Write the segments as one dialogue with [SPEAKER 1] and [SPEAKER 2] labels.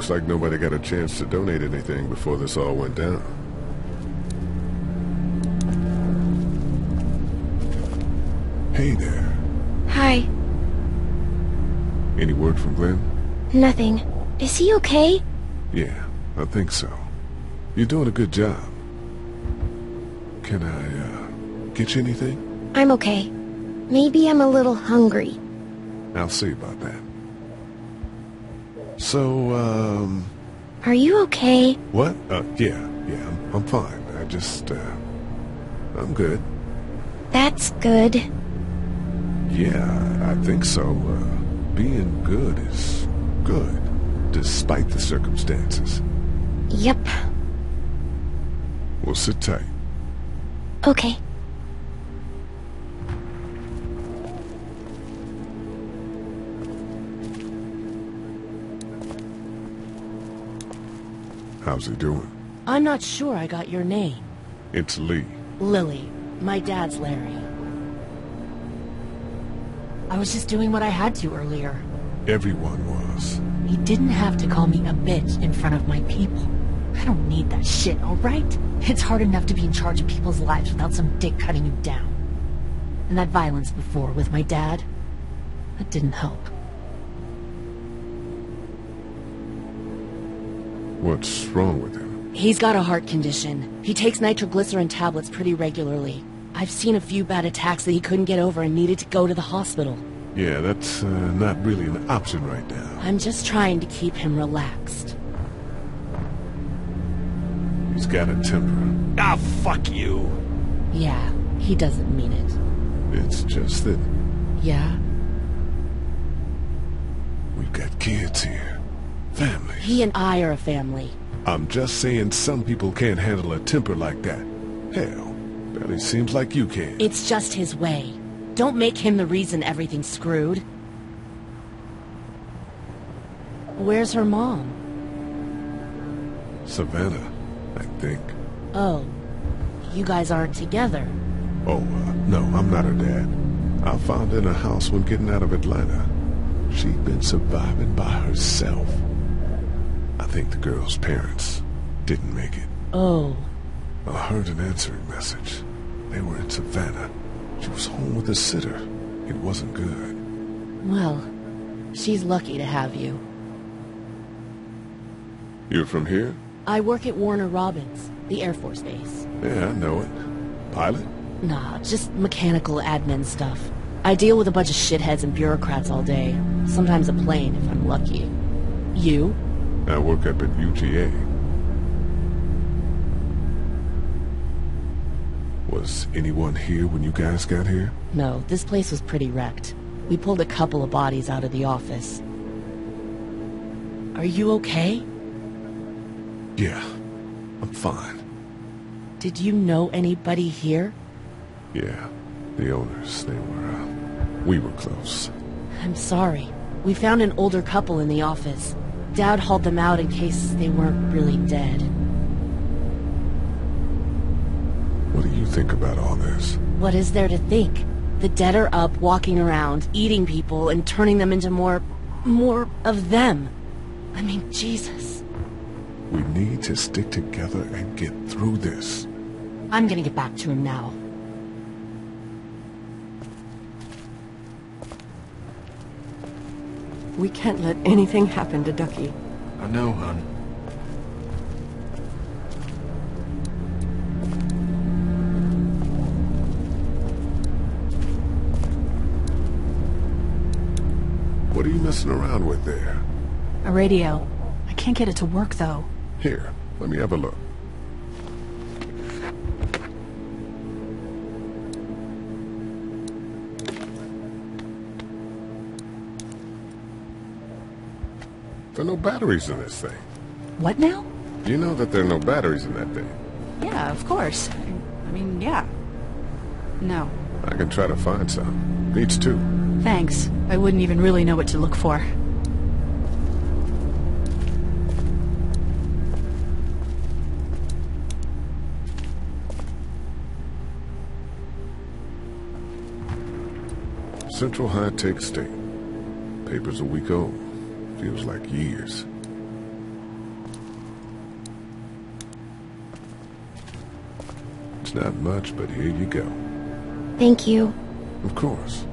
[SPEAKER 1] Looks like nobody got a chance to donate anything before this all went down. Hey there.
[SPEAKER 2] Hi.
[SPEAKER 1] Any word from Glenn?
[SPEAKER 2] Nothing. Is he okay?
[SPEAKER 1] Yeah, I think so. You're doing a good job. Can I, get you anything?
[SPEAKER 2] I'm okay. Maybe I'm a little hungry.
[SPEAKER 1] I'll see about that. So,
[SPEAKER 2] Are you okay?
[SPEAKER 1] what? Yeah, I'm fine. I just, I'm good.
[SPEAKER 2] That's good.
[SPEAKER 1] Yeah, I think so. Being good is good, despite the circumstances.
[SPEAKER 2] Yep.
[SPEAKER 1] We'll sit tight.
[SPEAKER 2] Okay.
[SPEAKER 1] How's he doing?
[SPEAKER 3] I'm not sure I got your name.
[SPEAKER 1] It's Lee.
[SPEAKER 3] Lily. My dad's Larry. I was just doing what I had to earlier.
[SPEAKER 1] Everyone was.
[SPEAKER 3] You didn't have to call me a bitch in front of my people. I don't need that shit, alright? It's hard enough to be in charge of people's lives without some dick cutting you down. And that violence before with my dad, that didn't help.
[SPEAKER 1] What's wrong with him?
[SPEAKER 3] He's got a heart condition. He takes nitroglycerin tablets pretty regularly. I've seen a few bad attacks that he couldn't get over and needed to go to the hospital.
[SPEAKER 1] Yeah, that's not really an option right now.
[SPEAKER 3] I'm just trying to keep him relaxed.
[SPEAKER 1] He's got a temper. Ah, fuck you!
[SPEAKER 3] Yeah, he doesn't mean it.
[SPEAKER 1] It's just that
[SPEAKER 3] Yeah?
[SPEAKER 1] we've got kids here. Families.
[SPEAKER 3] He and I are a family.
[SPEAKER 1] I'm just saying some people can't handle a temper like that. Hell, barely seems like you can.
[SPEAKER 3] It's just his way. Don't make him the reason everything's screwed. Where's her mom?
[SPEAKER 1] Savannah, I think.
[SPEAKER 3] Oh, you guys aren't together.
[SPEAKER 1] Oh, no, I'm not her dad. I found her in a house when getting out of Atlanta. She'd been surviving by herself. I think the girl's parents didn't make it.
[SPEAKER 3] Oh.
[SPEAKER 1] I heard an answering message. They were in Savannah. She was home with a sitter. It wasn't good.
[SPEAKER 3] Well, she's lucky to have you.
[SPEAKER 1] You're from here?
[SPEAKER 3] I work at Warner Robins, the Air Force Base.
[SPEAKER 1] Yeah, I know it. Pilot?
[SPEAKER 3] Nah, just mechanical admin stuff. I deal with a bunch of shitheads and bureaucrats all day. Sometimes a plane, if I'm lucky. You?
[SPEAKER 1] I work up at UGA. Was anyone here when you guys got here?
[SPEAKER 3] No, this place was pretty wrecked. We pulled a couple of bodies out of the office. Are you okay?
[SPEAKER 1] Yeah, I'm fine.
[SPEAKER 3] Did you know anybody here?
[SPEAKER 1] Yeah, the owners, we were close.
[SPEAKER 3] I'm sorry. We found an older couple in the office. Dad hauled them out in case they weren't really dead.
[SPEAKER 1] What do you think about all this?
[SPEAKER 3] What is there to think? The dead are up, walking around, eating people, and turning them into more of them. I mean, Jesus.
[SPEAKER 1] We need to stick together and get through this.
[SPEAKER 3] I'm gonna get back to him now.
[SPEAKER 4] We can't let anything happen to Ducky.
[SPEAKER 5] I know, hon.
[SPEAKER 1] What are you messing around with there?
[SPEAKER 6] A radio. I can't get it to work, though.
[SPEAKER 1] Here, let me have a look. There are no batteries in this thing.
[SPEAKER 6] What now?
[SPEAKER 1] You know that there are no batteries in that thing.
[SPEAKER 6] Yeah, of course. I mean, yeah. No.
[SPEAKER 1] I can try to find some. Needs two.
[SPEAKER 6] Thanks. I wouldn't even really know what to look for.
[SPEAKER 1] Central High-Tech State. Paper's a week old. Feels like years. not much, but here you go.
[SPEAKER 2] Thank you.
[SPEAKER 1] Of course.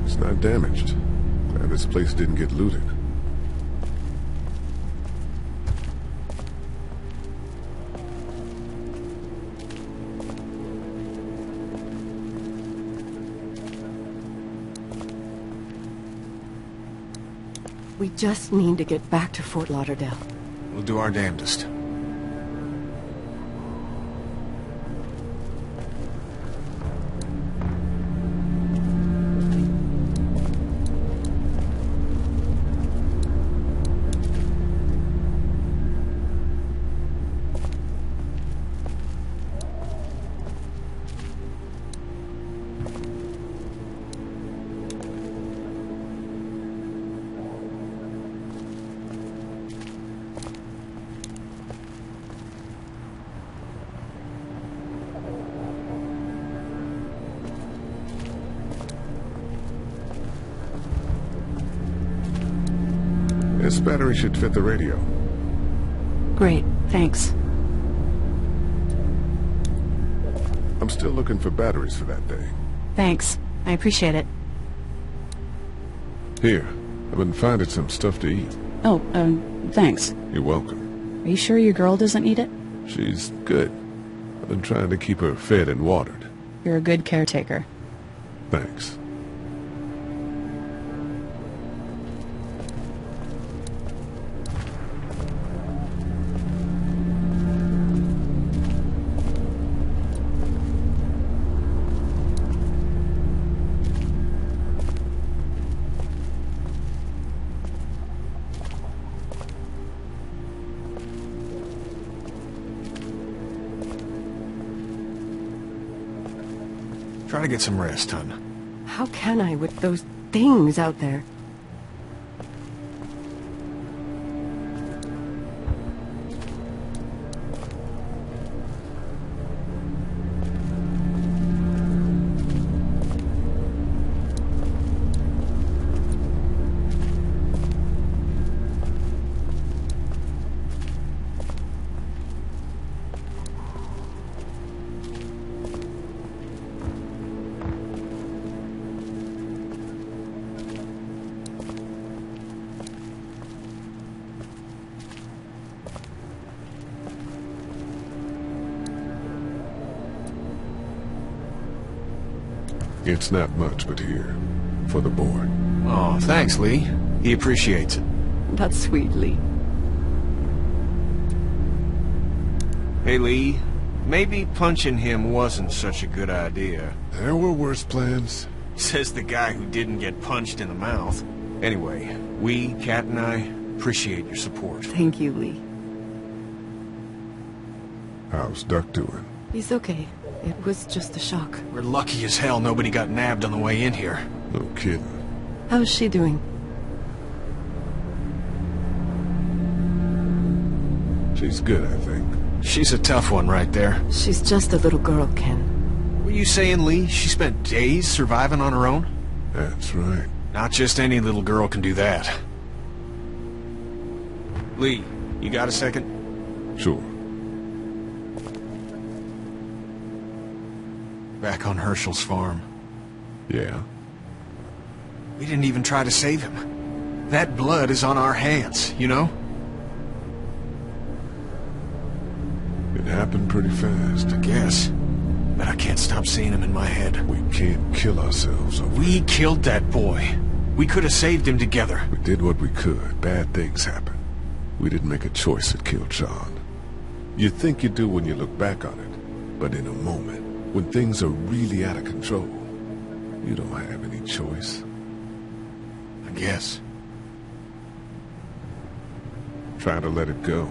[SPEAKER 1] It's not damaged. Glad this place didn't get looted.
[SPEAKER 4] We just need to get back to Fort Lauderdale.
[SPEAKER 5] We'll do our damnedest.
[SPEAKER 1] This battery should fit the radio.
[SPEAKER 6] Great, thanks.
[SPEAKER 1] I'm still looking for batteries for that thing.
[SPEAKER 6] Thanks. I appreciate it.
[SPEAKER 1] Here, I've been finding some stuff to eat.
[SPEAKER 6] Oh, thanks.
[SPEAKER 1] You're welcome.
[SPEAKER 6] Are you sure your girl doesn't need it?
[SPEAKER 1] She's good. I've been trying to keep her fed and watered.
[SPEAKER 6] You're a good caretaker.
[SPEAKER 1] Thanks.
[SPEAKER 5] Try to get some rest, hon.
[SPEAKER 4] How can I with those things out there?
[SPEAKER 1] It's not much, but here, for the boy.
[SPEAKER 5] Oh, thanks, Lee. He appreciates it.
[SPEAKER 4] That's sweet, Lee.
[SPEAKER 7] Hey, Lee, maybe punching him wasn't such a good idea.
[SPEAKER 1] There were worse plans.
[SPEAKER 7] Says the guy who didn't get punched in the mouth. Anyway, we, Kat and I, appreciate your support.
[SPEAKER 4] Thank you, Lee.
[SPEAKER 1] How's Duck doing?
[SPEAKER 4] He's okay. It was just a shock.
[SPEAKER 5] We're lucky as hell nobody got nabbed on the way in here.
[SPEAKER 1] No kidding.
[SPEAKER 4] How's she doing?
[SPEAKER 1] She's good, I think.
[SPEAKER 5] She's a tough one right there.
[SPEAKER 4] She's just a little girl, Ken.
[SPEAKER 5] Were you saying, Lee, she spent days surviving on her own?
[SPEAKER 1] That's right.
[SPEAKER 5] Not just any little girl can do that.
[SPEAKER 7] Lee, you got a second?
[SPEAKER 1] Sure.
[SPEAKER 5] Back on Herschel's farm.
[SPEAKER 1] Yeah?
[SPEAKER 5] We didn't even try to save him. That blood is on our hands, you know?
[SPEAKER 1] It happened pretty fast.
[SPEAKER 5] I guess. But I can't stop seeing him in my head.
[SPEAKER 1] We can't kill ourselves over
[SPEAKER 5] We
[SPEAKER 1] it.
[SPEAKER 5] killed that boy. We could have saved him together.
[SPEAKER 1] We did what we could. Bad things happen. We didn't make a choice that killed Sean. You think you do when you look back on it. But in a moment, when things are really out of control, you don't have any choice.
[SPEAKER 5] I guess.
[SPEAKER 1] Try to let it go.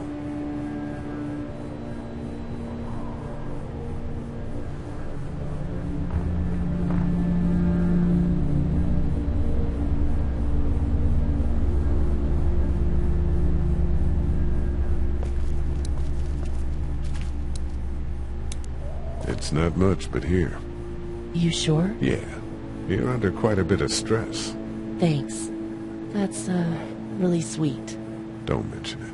[SPEAKER 1] It's not much, but here.
[SPEAKER 3] You sure?
[SPEAKER 1] Yeah. You're under quite a bit of stress.
[SPEAKER 3] Thanks. That's, really sweet.
[SPEAKER 1] Don't mention it.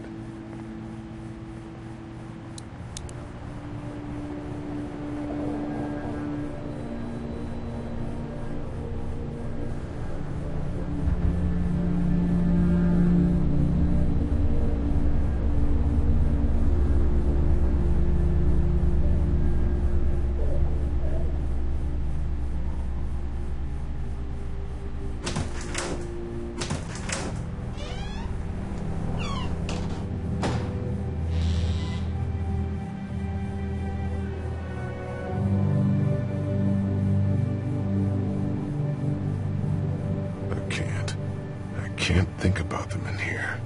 [SPEAKER 1] I can't think about them in here.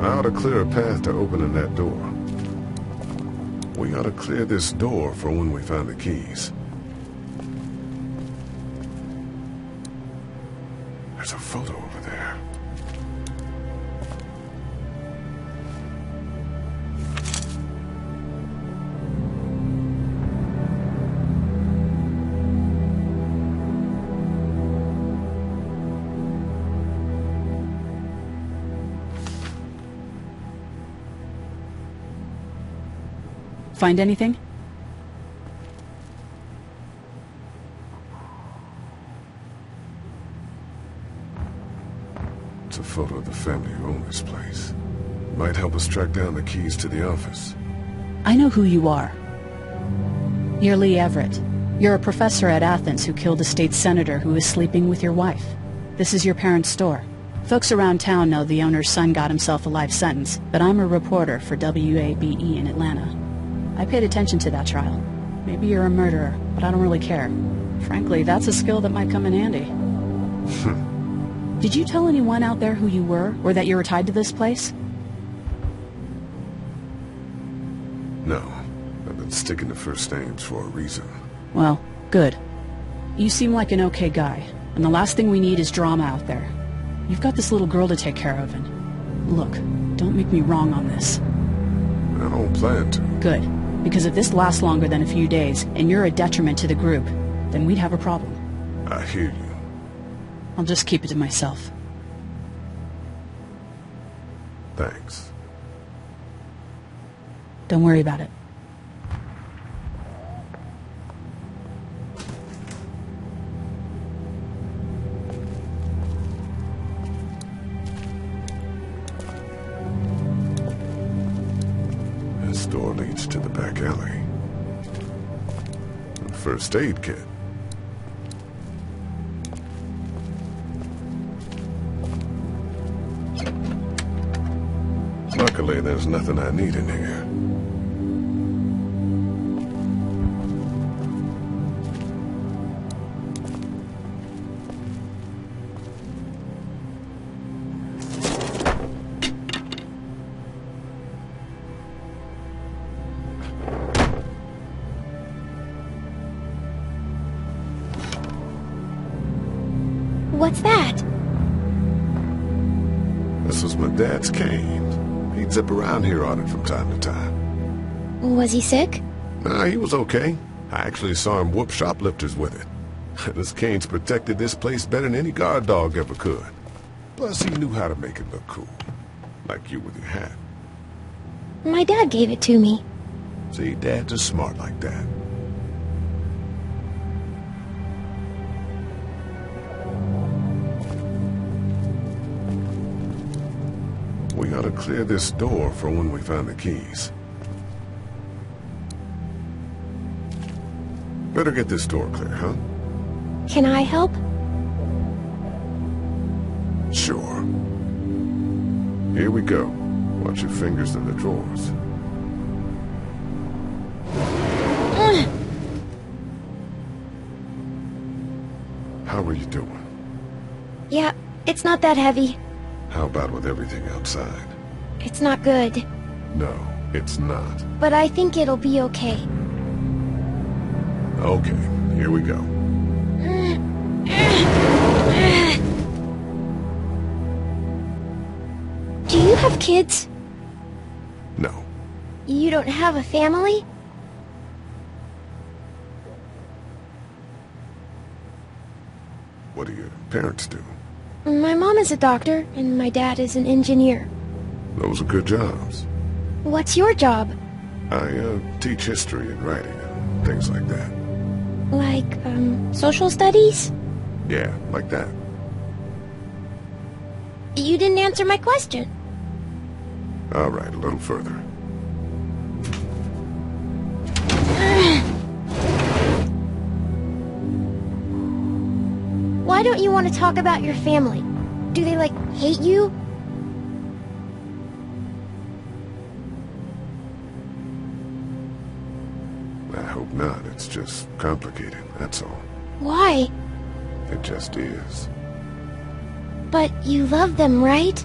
[SPEAKER 1] I ought to clear a path to opening that door. We ought to clear this door for when we find the keys. There's a photo over there.
[SPEAKER 6] Find anything?
[SPEAKER 1] It's a photo of the family who own this place. Might help us track down the keys to the office.
[SPEAKER 6] I know who you are. You're Lee Everett. You're a professor at Athens who killed a state senator who was sleeping with your wife. This is your parents' store. Folks around town know the owner's son got himself a life sentence, but I'm a reporter for WABE in Atlanta. I paid attention to that trial. Maybe you're a murderer, but I don't really care. Frankly, that's a skill that might come in handy. Did you tell anyone out there who you were, or that you were tied to this place?
[SPEAKER 1] No. I've been sticking to first names for a reason.
[SPEAKER 6] Well, good. You seem like an okay guy, and the last thing we need is drama out there. You've got this little girl to take care of, and... Look, don't make me wrong on this.
[SPEAKER 1] I don't plan to.
[SPEAKER 6] Good. Because if this lasts longer than a few days, and you're a detriment to the group, then we'd have a problem.
[SPEAKER 1] I hear you.
[SPEAKER 6] I'll just keep it to myself.
[SPEAKER 1] Thanks.
[SPEAKER 6] Don't worry about it.
[SPEAKER 1] This door leads to the back alley. A first aid kit. Luckily, there's nothing I need in here.
[SPEAKER 2] What's that?
[SPEAKER 1] This was my dad's cane. He'd zip around here on it from time to time.
[SPEAKER 2] Was he sick?
[SPEAKER 1] Nah, he was okay. I actually saw him whoop shoplifters with it. This cane's protected this place better than any guard dog ever could. Plus, he knew how to make it look cool. Like you with your hat.
[SPEAKER 2] My dad gave it to me.
[SPEAKER 1] See, dads are smart like that. We ought to clear this door for when we find the keys. Better get this door clear, huh?
[SPEAKER 2] Can I help?
[SPEAKER 1] Sure. Here we go. Watch your fingers in the drawers. How are you doing?
[SPEAKER 2] Yeah, it's not that heavy.
[SPEAKER 1] How about with everything outside?
[SPEAKER 2] It's not good,
[SPEAKER 1] No, it's not.
[SPEAKER 2] but I think it'll be okay.
[SPEAKER 1] Okay, here we go.
[SPEAKER 2] Do you have kids?
[SPEAKER 1] No.
[SPEAKER 2] You don't have a family?
[SPEAKER 1] What do your parents do?
[SPEAKER 2] My mom is a doctor, and my dad is an engineer.
[SPEAKER 1] Those are good jobs.
[SPEAKER 2] What's your job?
[SPEAKER 1] I teach history and writing and things like that.
[SPEAKER 2] Like, social studies?
[SPEAKER 1] Yeah, like that.
[SPEAKER 2] You didn't answer my question.
[SPEAKER 1] All right, a little further.
[SPEAKER 2] Why don't you want to talk about your family? Do they, like, hate you?
[SPEAKER 1] I hope not. It's just complicated, that's all.
[SPEAKER 2] Why?
[SPEAKER 1] It just is.
[SPEAKER 2] But you love them, right?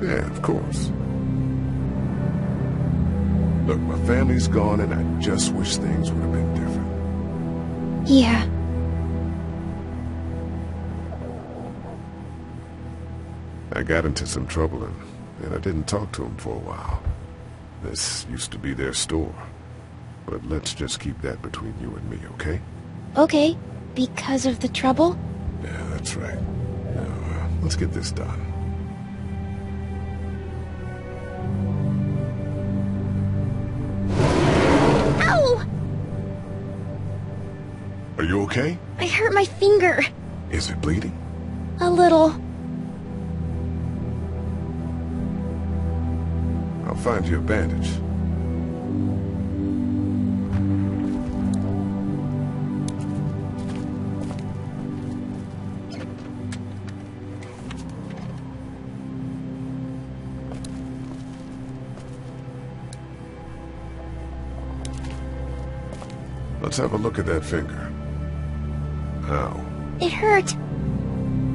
[SPEAKER 1] Yeah, of course. Look, my family's gone and I just wish things would have been different.
[SPEAKER 2] Yeah.
[SPEAKER 1] I got into some trouble and I didn't talk to them for a while. This used to be their store. But let's just keep that between you and me, okay?
[SPEAKER 2] Okay. Because of the trouble?
[SPEAKER 1] Yeah, that's right. Now, let's get this done.
[SPEAKER 2] Ow!
[SPEAKER 1] Are you okay?
[SPEAKER 2] I hurt my finger.
[SPEAKER 1] Is it bleeding?
[SPEAKER 2] A little.
[SPEAKER 1] I'll find you a bandage. Let's have a look at that finger. Ow.
[SPEAKER 2] It hurt.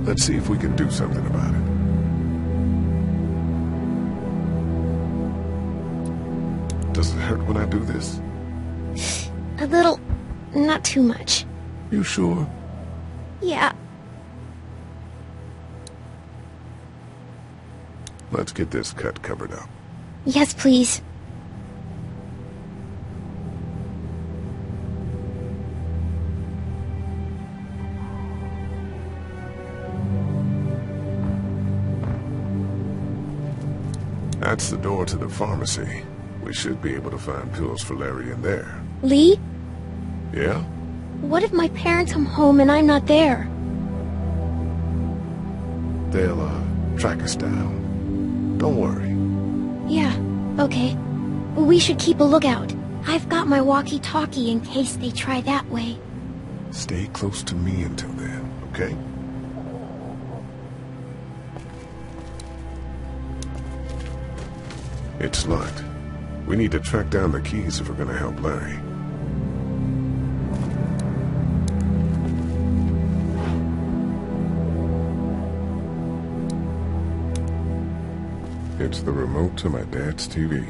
[SPEAKER 1] Let's see if we can do something about it. Does it hurt when I do this?
[SPEAKER 2] A little. Not too much.
[SPEAKER 1] You sure?
[SPEAKER 2] Yeah.
[SPEAKER 1] Let's get this cut covered up.
[SPEAKER 2] Yes, please.
[SPEAKER 1] That's the door to the pharmacy. We should be able to find pills for Larry in there.
[SPEAKER 2] Lee?
[SPEAKER 1] Yeah?
[SPEAKER 2] What if my parents come home and I'm not there?
[SPEAKER 1] They'll, track us down. Don't worry.
[SPEAKER 2] Yeah, okay. We should keep a lookout. I've got my walkie-talkie in case they try that way.
[SPEAKER 1] Stay close to me until then, okay? It's locked. We need to track down the keys if we're gonna help Larry. It's the remote to my dad's TV.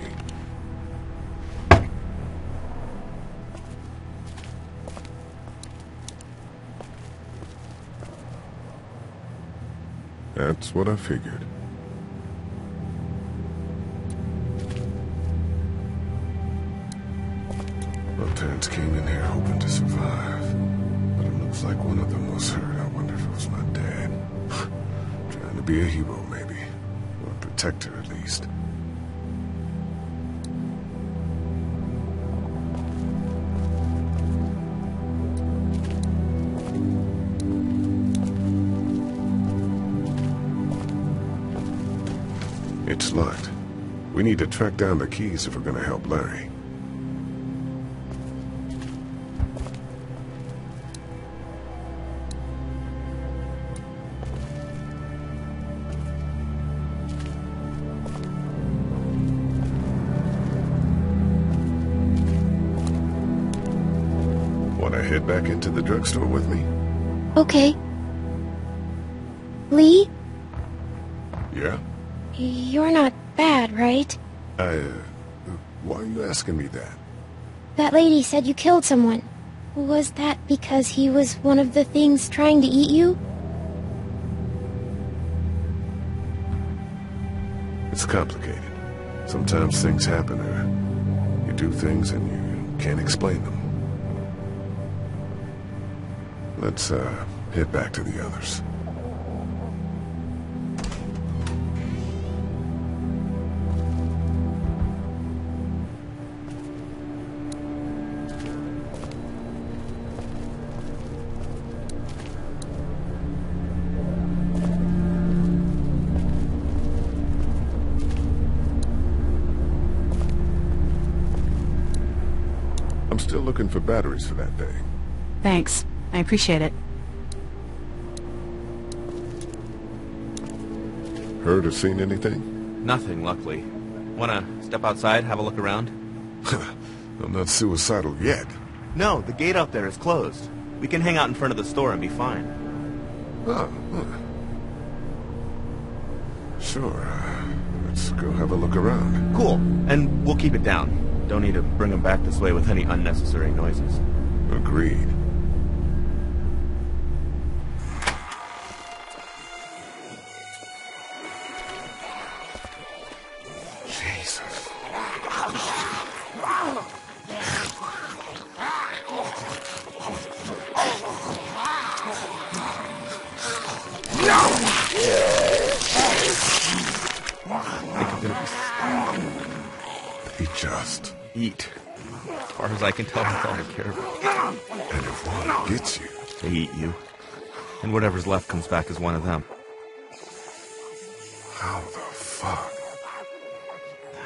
[SPEAKER 1] That's what I figured. My parents came in here hoping to survive, but it looks like one of them was hurt. I wonder if it was my dad. Trying to be a hero, maybe. Or a protector, at least. It's locked. We need to track down the keys if we're gonna help Larry. Wanna head back into the drugstore with me?
[SPEAKER 2] Okay. Lee?
[SPEAKER 1] Yeah?
[SPEAKER 2] You're not bad, right?
[SPEAKER 1] Why are you asking me that?
[SPEAKER 2] That lady said you killed someone. Was that because he was one of the things trying to eat you?
[SPEAKER 1] It's complicated. Sometimes things happen, or you do things and you can't explain them. Let's, head back to the others. I'm still looking for batteries for that thing.
[SPEAKER 6] Thanks. I appreciate it.
[SPEAKER 1] Heard or seen anything?
[SPEAKER 8] Nothing, luckily. Wanna step outside, have a look around?
[SPEAKER 1] I'm not suicidal yet.
[SPEAKER 8] No, the gate out there is closed. We can hang out in front of the store and be fine.
[SPEAKER 1] Oh, sure. Let's go have a look around.
[SPEAKER 8] Cool, and we'll keep it down. Don't need to bring them back this way with any unnecessary noises.
[SPEAKER 1] Agreed. Jesus. They just
[SPEAKER 8] Eat. As far as I can tell, that's all I care about.
[SPEAKER 1] and if one gets you,
[SPEAKER 8] They eat you. And whatever's left comes back as one of them.
[SPEAKER 1] how the fuck?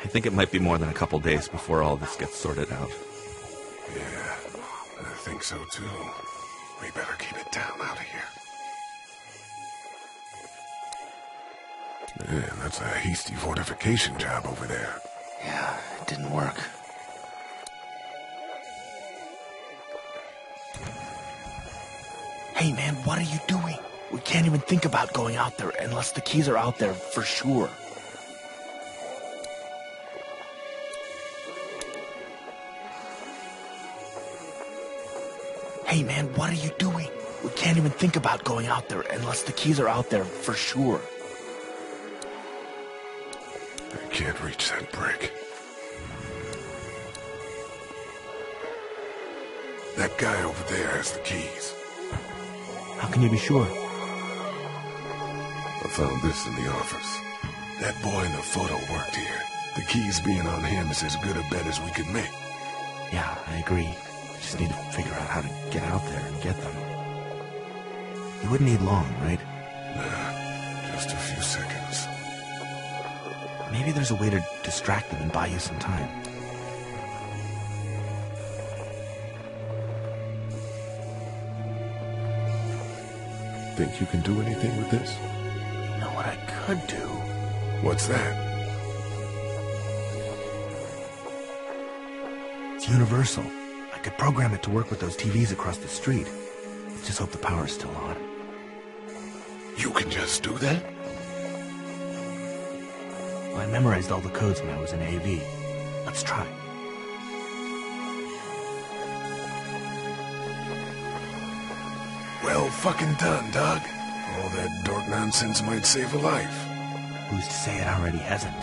[SPEAKER 8] I think it might be more than a couple days before all this gets sorted out.
[SPEAKER 1] Yeah, I think so too. We better keep it down out of here. Man, that's a hasty fortification job over there.
[SPEAKER 8] Yeah, it didn't work. Hey man, what are you doing? We can't even think about going out there unless the keys are out there for sure. Hey man, what are you doing? We can't even think about going out there unless the keys are out there for sure.
[SPEAKER 1] I can't reach that brick. That guy over there has the keys.
[SPEAKER 8] How can you be sure?
[SPEAKER 1] I found this in the office. That boy in the photo worked here. The keys being on him is as good a bet as we could make.
[SPEAKER 8] Yeah, I agree. Just need to figure out how to get out there and get them. You wouldn't need long, right?
[SPEAKER 1] Nah, just a few seconds.
[SPEAKER 8] Maybe there's a way to distract them and buy you some time.
[SPEAKER 1] Think you can do anything with this?
[SPEAKER 8] You know what I could do?
[SPEAKER 1] What's that?
[SPEAKER 8] It's universal. I could program it to work with those TVs across the street. Just hope the power's still on.
[SPEAKER 1] You can just do that?
[SPEAKER 8] Well, I memorized all the codes when I was in AV. Let's try.
[SPEAKER 1] Well fucking done, Doug. All that dork nonsense might save a life.
[SPEAKER 8] Who's to say it already hasn't?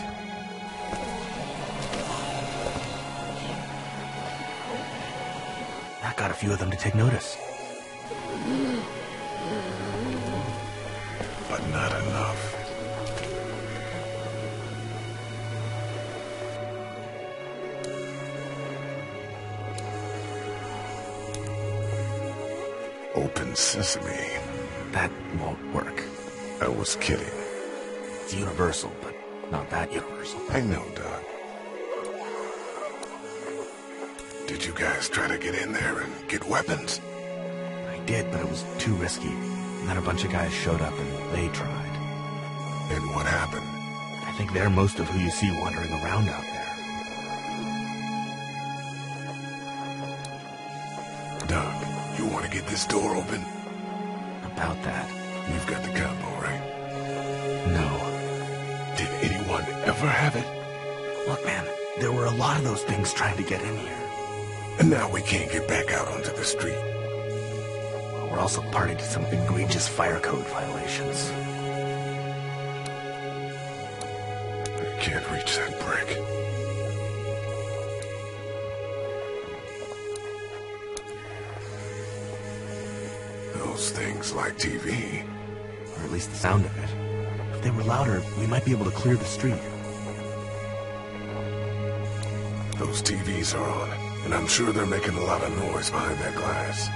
[SPEAKER 8] That got a few of them to take notice.
[SPEAKER 1] But not enough. Open sesame.
[SPEAKER 8] That won't work.
[SPEAKER 1] I was kidding.
[SPEAKER 8] It's universal, but not that universal.
[SPEAKER 1] I know, Doug. Did you guys try to get in there and get weapons?
[SPEAKER 8] I did, but it was too risky. And then a bunch of guys showed up and they tried.
[SPEAKER 1] And what happened?
[SPEAKER 8] I think they're most of who you see wandering around out there.
[SPEAKER 1] Doug, you want to get this door open?
[SPEAKER 8] About that.
[SPEAKER 1] You've got the combo, right?
[SPEAKER 8] No.
[SPEAKER 1] Did anyone ever have it?
[SPEAKER 8] Look, man, there were a lot of those things trying to get in here.
[SPEAKER 1] And now we can't get back out onto the street.
[SPEAKER 8] We're also party to some egregious fire code violations.
[SPEAKER 1] I can't reach that brick. Those things like TV.
[SPEAKER 8] Or at least the sound of it. If they were louder, we might be able to clear the street.
[SPEAKER 1] Those TVs are on, and I'm sure they're making a lot of noise behind that glass.